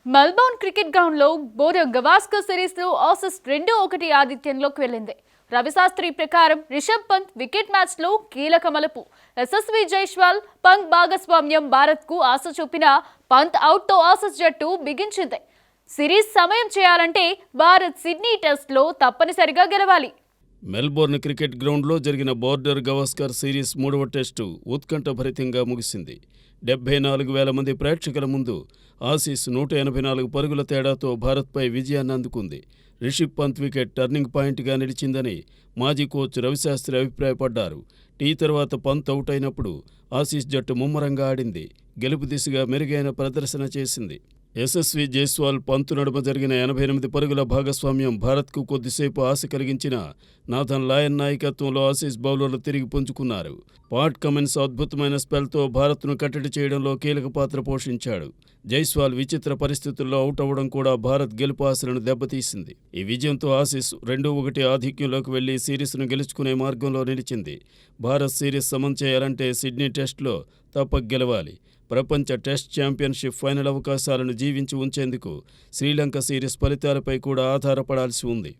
Melbourne cricket గ్రౌండ్లో border Gavaskar సిరీస్లో Aussies 2-1 ఆధిక్యంలోకి వెళ్లింది. రవిశాస్త్రి ప్రకారం రిషబ్ పంత్ వికెట్ మ్యాచ్లో కీలక మలుపు. యశస్వి జైస్వాల్ పంత్ భాగస్వామ్యం భారత్కు ఆశ చూపిన పంత్ అవుట్తో ఆసీస్ జట్టు బిగించింది. సిరీస్ సమయం చేయాలంటే భారత్ సిడ్నీ టెస్ట్లో తప్పనిసరిగా గెలవాలి. మెల్బోర్న్ క్రికెట్ గ్రౌండ్లో జరిగిన బోర్డర్ గవాస్కర్ సిరీస్ 3వ టెస్టు ఉత్కంఠభరితంగా ముగిసింది. 74,000 మంది ప్రేక్షకుల ముందు ఆసీస్ 184 పరుగుల తేడాతో భారత్పై విజయాన్ని అందుకుంది. రిషబ్ పంత్ వికెట్ టర్నింగ్ పాయింట్గా నిలిచిందని మాజీ కోచ్ రవిశాస్త్రి అభిప్రాయపడ్డారు. టీ తర్వాత పంత్ అవుట్ అయినప్పుడు ఆసీస్ జట్టు ముమ్మరంగా ఆడింది. గెలుపు దిశగా మెరుగైన ప్రదర్శన చేసింది. యశస్వి జైస్వాల్ పంతు నడుమ జరిగిన 88 పరుగుల భాగస్వామ్యం భారత్కు కొద్దిసేపు ఆశ కలిగించిన నాథన్ లాయన్ నాయకత్వంలో ఆసీస్ బౌలర్లు తిరిగి పుంజుకున్నారు. పాట్ కమిన్స్ అద్భుతమైన స్పెల్తో భారత్ను కట్టడి చేయడంలో కీలక పాత్ర పోషించాడు. జైస్వాల్ విచిత్ర పరిస్థితుల్లో అవుట్ అవ్వడం కూడా భారత్ గెలుపు ఆశలను దెబ్బతీసింది. ఈ విజయంతో ఆసీస్ 2-1 ఆధిక్యంలోకి వెళ్లి సిరీస్ను గెలుచుకునే మార్గంలో నిలిచింది. భారత్ సిరీస్ సమం చేయాలంటే సిడ్నీ టెస్ట్లో తప్పక గెలవాలి. ప్రపంచ టెస్ట్ ఛాంపియన్షిప్ ఫైనల్ అవకాశాలను జీవించి ఉంచేందుకు శ్రీలంక సిరీస్ ఫలితాలపై కూడా ఆధారపడాల్సి ఉంది.